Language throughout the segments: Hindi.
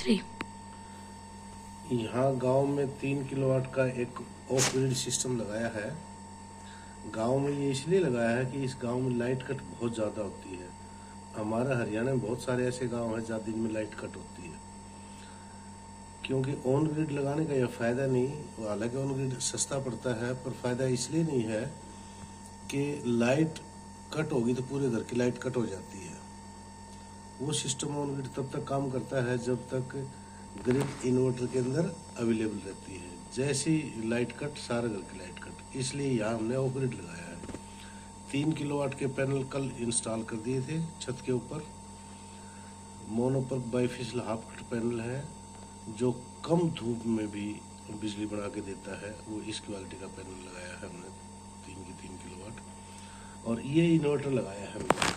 3। यहाँ गांव में 3 किलोवाट का एक ऑफ ग्रिड सिस्टम लगाया है। गांव में ये इसलिए लगाया है कि इस गांव में लाइट कट बहुत ज़्यादा होती है। हमारा हरियाणा में बहुत सारे ऐसे गांव हैं जहाँ दिन में लाइट कट होती है। क्योंकि ऑन ग्रिड लगाने का यह फ़ायदा नहीं, हालांकि ऑन ग्रिड सस्ता पड़ता है, पर फ़ायदा इसलिए नहीं है कि लाइट कट होगी तो पूरे घर की लाइट कट हो जाती है। वो सिस्टम ऑन ग्रिड तब तक काम करता है जब तक ग्रिड इन्वर्टर के अंदर अवेलेबल रहती है। जैसी लाइट कट, सारा घर की लाइट कट। इसलिए यहाँ हमने ऑफ ग्रिड लगाया है। 3 किलोवाट के पैनल कल इंस्टॉल कर दिए थे छत के ऊपर। Mono PERC bifacial half cut panel है जो कम धूप में भी बिजली बना के देता है। वो इस क्वालिटी का पैनल लगाया है हमने, 3 किलोवाट। और ये इन्वर्टर लगाया है हमने।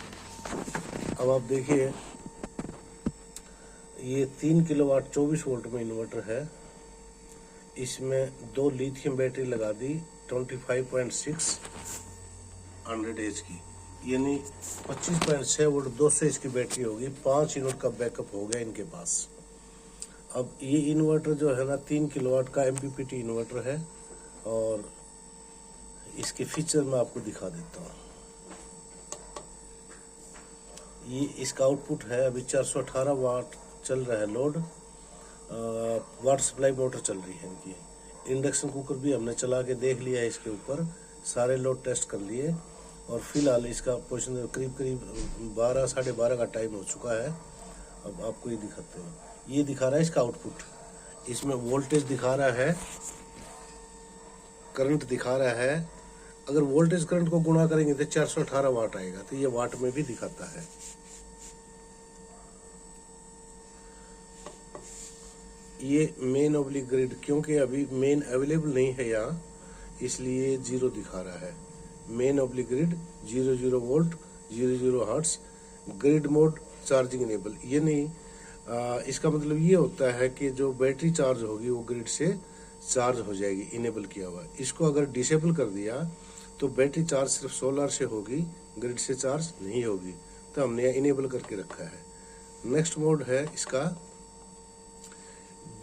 अब आप देखिए, ये 3 किलोवाट 24 वोल्ट में इन्वर्टर है। इसमें 2 लिथियम बैटरी लगा दी 25.6 100 एच की, यानी 25.6 वोल्ट 200 एच की बैटरी होगी। 5 यूनिट का बैकअप हो गया इनके पास। अब ये इन्वर्टर जो है ना 3 किलोवाट का MPPT इन्वर्टर है। और इसके फीचर मैं आपको दिखा देता हूँ। ये इसका आउटपुट है अभी 418 वाट चल रहा है लोड। वाटर सप्लाई मोटर चल रही है इनकी। इंडक्शन कुकर भी हमने चला के देख लिया है इसके ऊपर, सारे लोड टेस्ट कर लिए। और फिलहाल इसका पोजीशन करीब 12 साढ़े 12 का टाइम हो चुका है। अब आपको ये दिखाते हैं। ये दिखा रहा है इसका आउटपुट। इसमें वोल्टेज दिखा रहा है, करंट दिखा रहा है। अगर वोल्टेज करंट को गुणा करेंगे तो 418 वाट आएगा। तो ये वाट में भी दिखाता है। ये मेन ऑब्लिक ग्रिड, क्योंकि अभी मेन अवेलेबल नहीं है यहाँ, इसलिए 0 दिखा रहा है। Main oblique grid 00 volt 00 hertz, grid mode charging enable. ये नहीं, इसका मतलब ये होता है कि जो बैटरी चार्ज होगी वो ग्रिड से चार्ज हो जाएगी, इनेबल किया हुआ। इसको अगर डिसेबल कर दिया तो बैटरी चार्ज सिर्फ सोलर से होगी, ग्रिड से चार्ज नहीं होगी। तो हमने इनेबल करके रखा है। नेक्स्ट मोड है इसका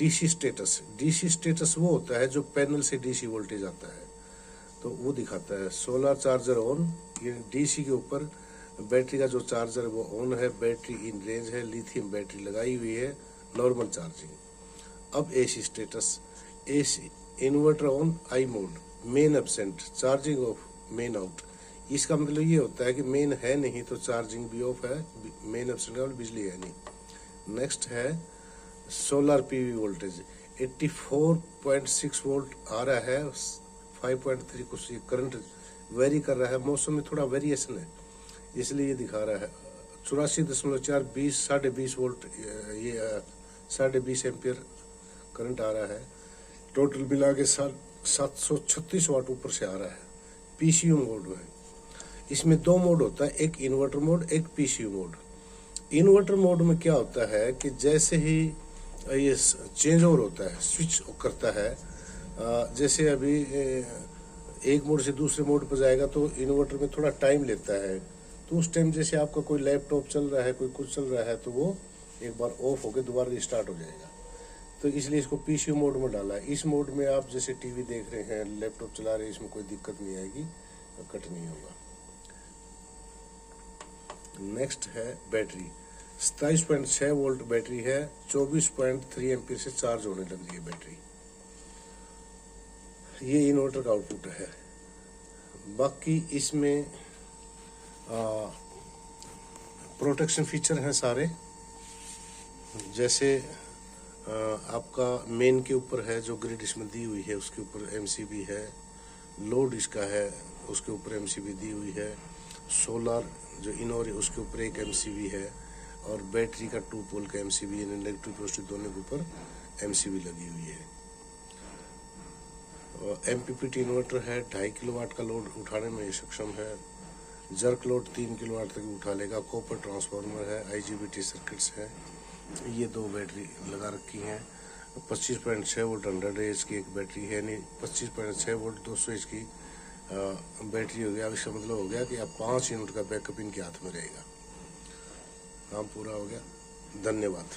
DC स्टेटस। DC स्टेटस वो होता है जो पैनल से DC वोल्टेज आता है, तो वो दिखाता है सोलर चार्जर ऑन। ये DC के ऊपर बैटरी का जो चार्जर है वो ऑन है, बैटरी इन रेंज है, लिथियम बैटरी लगाई हुई है, नॉर्मल चार्जिंग। अब AC status, AC inverter on, I mode, main absent, charging of, main out. इसका मतलब ये होता है कि मेन है नहीं तो चार्जिंग भी ऑफ है, मेन एब्सेंट है, बिजली है नहीं। नेक्स्ट है सोलर PV वोल्टेज 84.6 वोल्ट आ रहा है। 5.3 कुछ ये करंट वेरी कर रहा है, मौसम में थोड़ा वेरिएशन है इसलिए ये दिखा रहा है। 84.4 20 वोल्ट, ये 20.5 एम्पियर करंट आ रहा है। टोटल मिला के 736 वाट ऊपर से आ रहा है। PCU मोड में इसमें 2 मोड होता है, एक इन्वर्टर मोड, एक PCU मोड। इन्वर्टर मोड में क्या होता है कि जैसे ही ये चेंज ओवर होता है, स्विच करता है, जैसे अभी एक मोड से दूसरे मोड पर जाएगा तो इन्वर्टर में थोड़ा टाइम लेता है। तो उस टाइम जैसे आपका कोई लैपटॉप चल रहा है, कोई कुछ चल रहा है, तो वो एक बार ऑफ होकर दोबारा रिस्टार्ट हो जाएगा। तो इसलिए इसको PCU मोड में डाला है। इस मोड में आप जैसे टीवी देख रहे हैं, लैपटॉप चला रहे हैं, इसमें कोई दिक्कत नहीं आएगी, कट नहीं होगा। नेक्स्ट है बैटरी। 27.6 वोल्ट बैटरी है, 24.3 एम्पीयर से चार्ज होने लग रही है बैटरी। ये इन्वर्टर का आउटपुट है। बाकी इसमें प्रोटेक्शन फीचर हैं सारे। जैसे आपका मेन के ऊपर है जो ग्रिड इसमें दी हुई है, उसके ऊपर MCB है। लोड इसका है, उसके ऊपर MCB दी हुई है। सोलर जो इनोर है उसके ऊपर एक MCB है। और बैटरी का 2 पोल का MCB, यानी नेगेटिव पॉजिटिव दोनों के ऊपर MCB लगी हुई है। MPPT इन्वर्टर है, 2.5 किलोवाट का लोड उठाने में सक्षम है। जर्क लोड 3 किलोवाट तक उठा लेगा। कॉपर ट्रांसफार्मर है, IGBT सर्किट्स है। ये 2 बैटरी लगा रखी हैं। 25.6 वोल्ट 100 एच की एक बैटरी है, यानी 25.6 वोल्ट 200 एच की बैटरी हो गया। इसका मतलब हो गया कि अब 5 यूनिट का बैकअप इनके हाथ में रहेगा। काम पूरा हो गया। धन्यवाद।